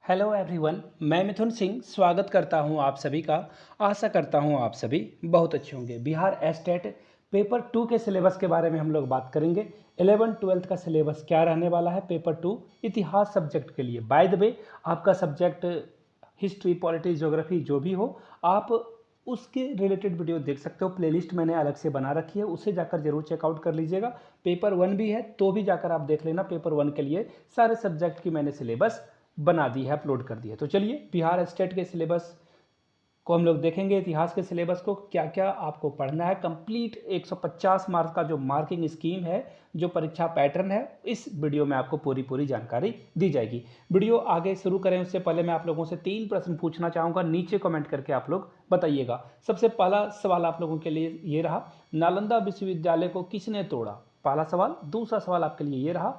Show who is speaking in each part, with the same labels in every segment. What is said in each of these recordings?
Speaker 1: Hello everyone, मैं मिथुन सिंह स्वागत करता हूं आप सभी का। आशा करता हूं आप सभी बहुत अच्छे होंगे। बिहार एस्टेट पेपर 2 के सिलेबस के बारे में हम लोग बात करेंगे। 11-12 का सिलेबस क्या रहने वाला है पेपर 2 इतिहास सब्जेक्ट के लिए। बाय द वे, आपका सब्जेक्ट हिस्ट्री, पॉलिटिक्स, ज्योग्राफी जो भी हो, आप उसके रिलेटेड वीडियो देख सकते हो। प्लेलिस्ट मैंने अलग से बना रखी है, उसे जाकर जरूर चेकआउट कर लीजिएगा। पेपर 1 भी है तो भी जाकर आप देख लेना। पेपर 1 के लिए सारे सब्जेक्ट की मैंने सिलेबस बना दी है, अपलोड कर दी है। तो चलिए बिहार स्टेट के सिलेबस को हम लोग देखेंगे। इतिहास के सिलेबस को क्या क्या आपको पढ़ना है। कंप्लीट 150 मार्क्स का जो मार्किंग स्कीम है, जो परीक्षा पैटर्न है, इस वीडियो में आपको पूरी जानकारी दी जाएगी। वीडियो आगे शुरू करें उससे पहले मैं आप लोगों से 3 प्रश्न पूछना चाहूँगा। नीचे कमेंट करके आप लोग बताइएगा। सबसे पहला सवाल आप लोगों के लिए ये रहा, नालंदा विश्वविद्यालय को किसने तोड़ा? पहला सवाल। दूसरा सवाल आपके लिए ये रहा,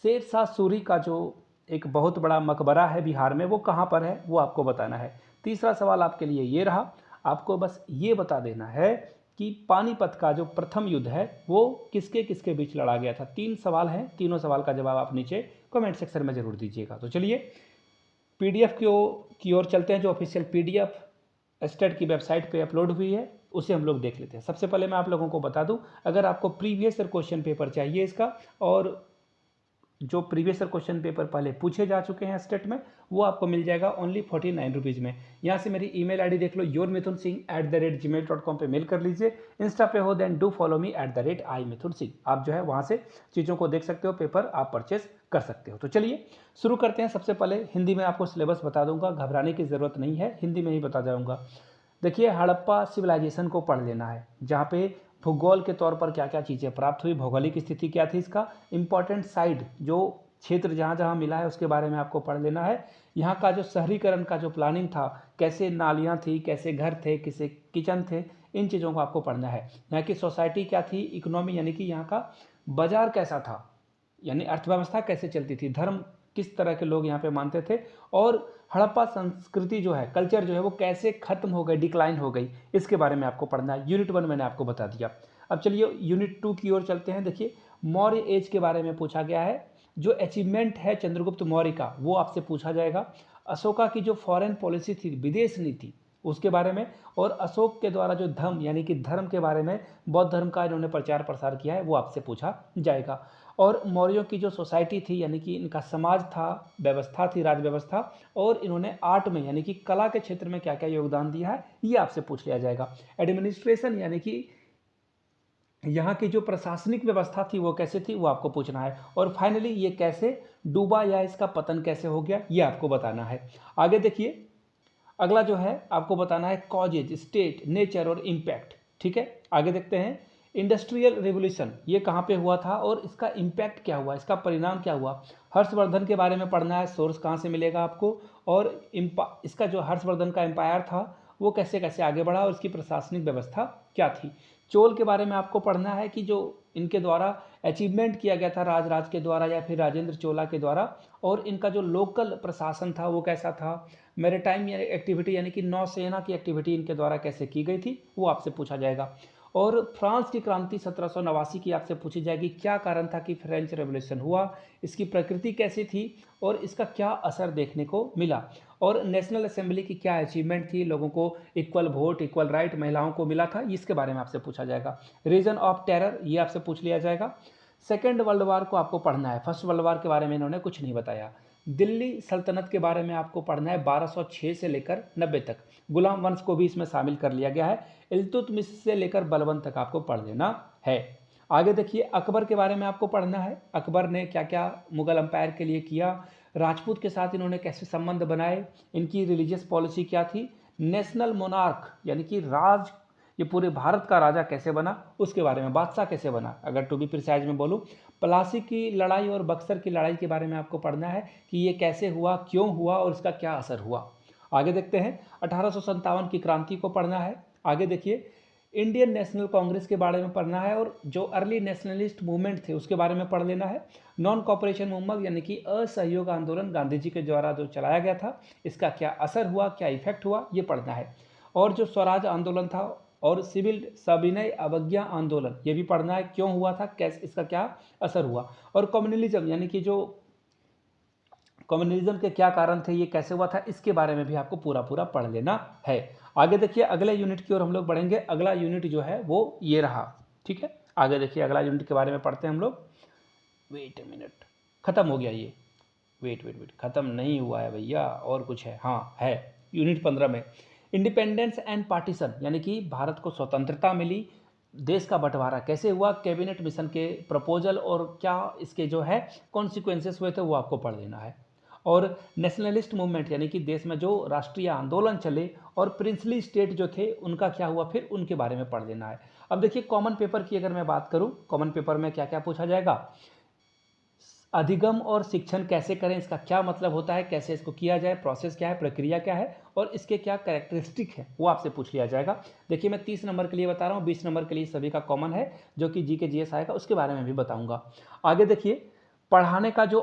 Speaker 1: शेरशाह सूरी का जो एक बहुत बड़ा मकबरा है बिहार में, वो कहाँ पर है, वो आपको बताना है। तीसरा सवाल आपके लिए ये रहा, आपको बस ये बता देना है कि पानीपत का जो प्रथम युद्ध है वो किसके किसके बीच लड़ा गया था। 3 सवाल हैं, तीनों सवाल का जवाब आप नीचे कमेंट सेक्शन में जरूर दीजिएगा। तो चलिए पीडीएफ की ओर चलते हैं। जो ऑफिशियल पीडीएफ स्टेट की वेबसाइट पे अपलोड हुई है उसे हम लोग देख लेते हैं। सबसे पहले मैं आप लोगों को बता दूं, अगर आपको प्रीवियस ईयर क्वेश्चन पेपर चाहिए इसका, और जो प्रीवियस ईयर क्वेश्चन पेपर पहले पूछे जा चुके हैं स्टेट में, वो आपको मिल जाएगा ओनली 49 रुपीज़ में। यहाँ से मेरी ईमेल आईडी देख लो, yourmithunsingh@gmail.com पे मेल कर लीजिए। इंस्टा पे हो then do follow me @iMithunSingh। आप जो है वहाँ से चीज़ों को देख सकते हो, पेपर आप परचेस कर सकते हो। तो चलिए शुरू करते हैं। सबसे पहले हिंदी में आपको सिलेबस बता दूंगा, घबराने की ज़रूरत नहीं है, हिंदी में ही बता जाऊँगा। देखिए, हड़प्पा सिविलाइजेशन को पढ़ लेना है, जहाँ पे भूगोल के तौर पर क्या क्या चीज़ें प्राप्त हुई, भौगोलिक स्थिति क्या थी इसका, इंपॉर्टेंट साइट जो क्षेत्र जहाँ जहाँ मिला है उसके बारे में आपको पढ़ लेना है। यहाँ का जो शहरीकरण का जो प्लानिंग था, कैसे नालियाँ थी, कैसे घर थे, कैसे किचन थे, इन चीज़ों को आपको पढ़ना है। यहाँ की सोसाइटी क्या थी, इकोनॉमी यानी कि यहाँ का बाजार कैसा था, यानी अर्थव्यवस्था कैसे चलती थी, धर्म किस तरह के लोग यहाँ पे मानते थे, और हड़प्पा संस्कृति जो है, कल्चर जो है, वो कैसे खत्म हो गई, डिक्लाइन हो गई, इसके बारे में आपको पढ़ना है। यूनिट 1 मैंने आपको बता दिया। अब चलिए यूनिट 2 की ओर चलते हैं। देखिए, मौर्य एज के बारे में पूछा गया है। जो अचीवमेंट है चंद्रगुप्त मौर्य का, वो आपसे पूछा जाएगा। अशोका की जो फॉरेन पॉलिसी थी, विदेश नीति, उसके बारे में, और अशोक के द्वारा जो धर्म यानी कि धर्म के बारे में, बौद्ध धर्म का इन्होंने प्रचार प्रसार किया है, वो आपसे पूछा जाएगा। और मौर्यों की जो सोसाइटी थी, यानी कि इनका समाज था, व्यवस्था थी, राज व्यवस्था, और इन्होंने आर्ट में यानी कि कला के क्षेत्र में क्या क्या योगदान दिया है, ये आपसे पूछ लिया जाएगा। एडमिनिस्ट्रेशन यानी कि यहाँ की जो प्रशासनिक व्यवस्था थी वो कैसे थी, वो आपको पूछना है। और फाइनली ये कैसे डूबा या इसका पतन कैसे हो गया, ये आपको बताना है। आगे देखिए, अगला जो है आपको बताना है कॉजेज, स्टेट, नेचर और इम्पैक्ट। ठीक है, आगे देखते हैं। इंडस्ट्रियल रिवोल्यूशन ये कहाँ पे हुआ था और इसका इम्पैक्ट क्या हुआ, इसका परिणाम क्या हुआ। हर्षवर्धन के बारे में पढ़ना है, सोर्स कहाँ से मिलेगा आपको, और इसका जो हर्षवर्धन का एम्पायर था वो कैसे कैसे आगे बढ़ा और इसकी प्रशासनिक व्यवस्था क्या थी। चोल के बारे में आपको पढ़ना है कि जो इनके द्वारा अचीवमेंट किया गया था, राज के द्वारा या फिर राजेंद्र चोला के द्वारा, और इनका जो लोकल प्रशासन था वो कैसा था। मैरीटाइम एक्टिविटी यानी कि नौसेना की एक्टिविटी इनके द्वारा कैसे की गई थी, वो आपसे पूछा जाएगा। और फ्रांस की क्रांति 1789 की आपसे पूछी जाएगी। क्या कारण था कि फ्रेंच रेवोल्यूशन हुआ, इसकी प्रकृति कैसी थी और इसका क्या असर देखने को मिला। और नेशनल असेंबली की क्या अचीवमेंट थी, लोगों को इक्वल वोट, इक्वल राइट महिलाओं को मिला था, इसके बारे में आपसे पूछा जाएगा। रीजन ऑफ टेरर ये आपसे पूछ लिया जाएगा। सेकेंड वर्ल्ड वार को आपको पढ़ना है, फर्स्ट वर्ल्ड वार के बारे में इन्होंने कुछ नहीं बताया। दिल्ली सल्तनत के बारे में आपको पढ़ना है, 1206 से लेकर 90 तक। गुलाम वंश को भी इसमें शामिल कर लिया गया है। इल्तुतमिश से लेकर बलबन तक आपको पढ़ लेना है। आगे देखिए, अकबर के बारे में आपको पढ़ना है। अकबर ने क्या क्या मुगल अंपायर के लिए किया, राजपूत के साथ इन्होंने कैसे संबंध बनाए, इनकी रिलीजियस पॉलिसी क्या थी, नेशनल मोनार्क यानी कि राज, ये पूरे भारत का राजा कैसे बना, उसके बारे में, बादशाह कैसे बना, अगर टू बी प्रिसाइज में बोलूँ। प्लासी की लड़ाई और बक्सर की लड़ाई के बारे में आपको पढ़ना है कि ये कैसे हुआ, क्यों हुआ और इसका क्या असर हुआ। आगे देखते हैं, 1857 की क्रांति को पढ़ना है। आगे देखिए, इंडियन नेशनल कांग्रेस के बारे में पढ़ना है, और जो अर्ली नेशनलिस्ट मूवमेंट थे उसके बारे में पढ़ लेना है। नॉन कॉपरेशन मूवमेंट यानी कि असहयोग आंदोलन गांधी जी के द्वारा जो चलाया गया था, इसका क्या असर हुआ, क्या इफेक्ट हुआ, ये पढ़ना है। और जो स्वराज आंदोलन था और सिविल सविनय अवज्ञा आंदोलन, ये भी पढ़ना है, क्यों हुआ था, कैसे, इसका क्या असर हुआ। और कम्युनलिज्म यानी कि जो कम्युनलिज्म के क्या कारण थे, ये कैसे हुआ था, इसके बारे में भी आपको पूरा पूरा पढ़ लेना है। आगे देखिए अगले यूनिट की ओर हम लोग बढ़ेंगे। अगला यूनिट जो है वो ये रहा, ठीक है। आगे देखिए अगला यूनिट के बारे में पढ़ते हैं हम लोग। वेट ए मिनट, खत्म हो गया ये, वेट खत्म नहीं हुआ है भैया, और कुछ है, हाँ है। यूनिट 15 में इंडिपेंडेंस एंड पार्टीशन, यानी कि भारत को स्वतंत्रता मिली, देश का बंटवारा कैसे हुआ, कैबिनेट मिशन के प्रपोजल और क्या इसके जो है कॉन्सिक्वेंसेस हुए थे वो आपको पढ़ लेना है। और नेशनलिस्ट मूवमेंट, यानी कि देश में जो राष्ट्रीय आंदोलन चले और प्रिंसली स्टेट जो थे उनका क्या हुआ, फिर उनके बारे में पढ़ लेना है। अब देखिए कॉमन पेपर की अगर मैं बात करूं, कॉमन पेपर में क्या क्या पूछा जाएगा, अधिगम और शिक्षण कैसे करें, इसका क्या मतलब होता है, कैसे इसको किया जाए, प्रोसेस क्या है, प्रक्रिया क्या है, और इसके क्या कैरेक्टरिस्टिक है, वो आपसे पूछ लिया जाएगा। देखिए मैं 30 नंबर के लिए बता रहा हूँ, 20 नंबर के लिए सभी का कॉमन है, जो कि जी के जीएस आएगा उसके बारे में भी बताऊंगा। आगे देखिए पढ़ाने का जो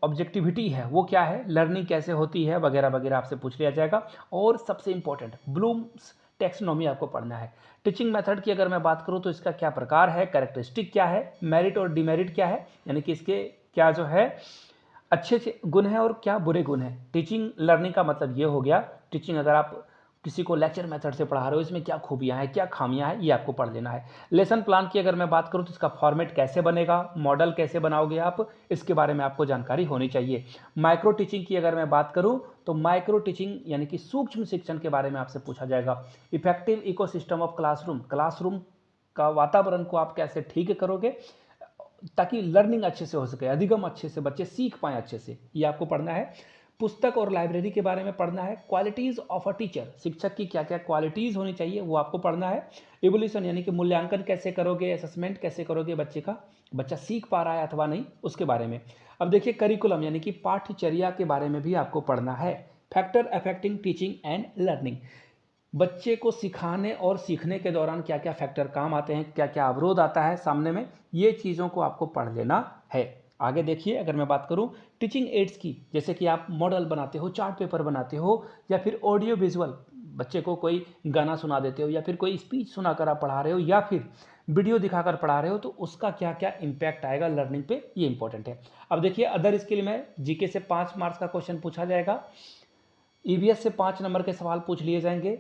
Speaker 1: ऑब्जेक्टिविटी है वो क्या है, लर्निंग कैसे होती है, वगैरह वगैरह आपसे पूछ लिया जाएगा। और सबसे इंपॉर्टेंट ब्लूम्स टैक्सोनॉमी आपको पढ़ना है। टीचिंग मेथड की अगर मैं बात करूं तो इसका क्या प्रकार है, कैरेक्टरिस्टिक क्या है, मेरिट और डिमेरिट क्या है, यानी कि इसके क्या जो है अच्छे अच्छे गुण हैं और क्या बुरे गुण हैं। टीचिंग लर्निंग का मतलब ये हो गया, टीचिंग अगर आप किसी को लेक्चर मेथड से पढ़ा रहे हो इसमें क्या खूबियां हैं, क्या खामियां हैं, ये आपको पढ़ लेना है। लेसन प्लान की अगर मैं बात करूं तो इसका फॉर्मेट कैसे बनेगा, मॉडल कैसे बनाओगे आप, इसके बारे में आपको जानकारी होनी चाहिए। माइक्रो टीचिंग की अगर मैं बात करूं तो माइक्रो टीचिंग यानी कि सूक्ष्म शिक्षण के बारे में आपसे पूछा जाएगा। Effective ecosystem of classroom, classroom का वातावरण को आप कैसे ठीक करोगे ताकि लर्निंग अच्छे से हो सके, अधिगम अच्छे से बच्चे सीख पाएँ अच्छे से, ये आपको पढ़ना है। पुस्तक और लाइब्रेरी के बारे में पढ़ना है। क्वालिटीज़ ऑफ अ टीचर, शिक्षक की क्या क्या क्वालिटीज़ होनी चाहिए वो आपको पढ़ना है। इवोल्यूशन यानी कि मूल्यांकन कैसे करोगे, असेसमेंट कैसे करोगे बच्चे का, बच्चा सीख पा रहा है अथवा नहीं, उसके बारे में। अब देखिए करिकुलम यानी कि पाठ्यचर्या के बारे में भी आपको पढ़ना है। Factor affecting teaching and learning, बच्चे को सिखाने और सीखने के दौरान क्या क्या फैक्टर काम आते हैं, क्या क्या अवरोध आता है सामने में, ये चीज़ों को आपको पढ़ लेना है। आगे देखिए अगर मैं बात करूं टीचिंग एड्स की, जैसे कि आप मॉडल बनाते हो, चार्ट पेपर बनाते हो, या फिर ऑडियो विजुअल, बच्चे को कोई गाना सुना देते हो या फिर कोई स्पीच सुनाकर आप पढ़ा रहे हो या फिर वीडियो दिखाकर पढ़ा रहे हो, तो उसका क्या क्या इंपैक्ट आएगा लर्निंग पे, ये इंपॉर्टेंट है। अब देखिए अदर स्किल में जीके से 5 मार्क्स का क्वेश्चन पूछा जाएगा, ईवीएस से 5 नंबर के सवाल पूछ लिए जाएंगे,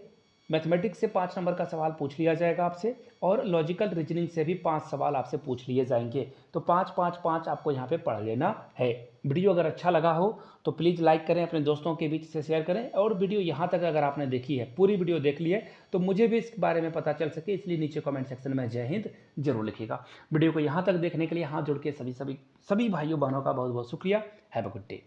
Speaker 1: मैथमेटिक्स से 5 नंबर का सवाल पूछ लिया जाएगा आपसे, और लॉजिकल रीजनिंग से भी 5 सवाल आपसे पूछ लिए जाएंगे। तो 5 5 5 आपको यहाँ पे पढ़ लेना है। वीडियो अगर अच्छा लगा हो तो प्लीज़ लाइक करें, अपने दोस्तों के बीच से शेयर करें, और वीडियो यहाँ तक अगर आपने देखी है, पूरी वीडियो देख ली है, तो मुझे भी इस बारे में पता चल सके, इसलिए नीचे कमेंट सेक्शन में जय हिंद जरूर लिखिएगा। वीडियो को यहाँ तक देखने के लिए हाथ जोड़ के सभी भाइयों बहनों का बहुत बहुत शुक्रिया। Have a good day.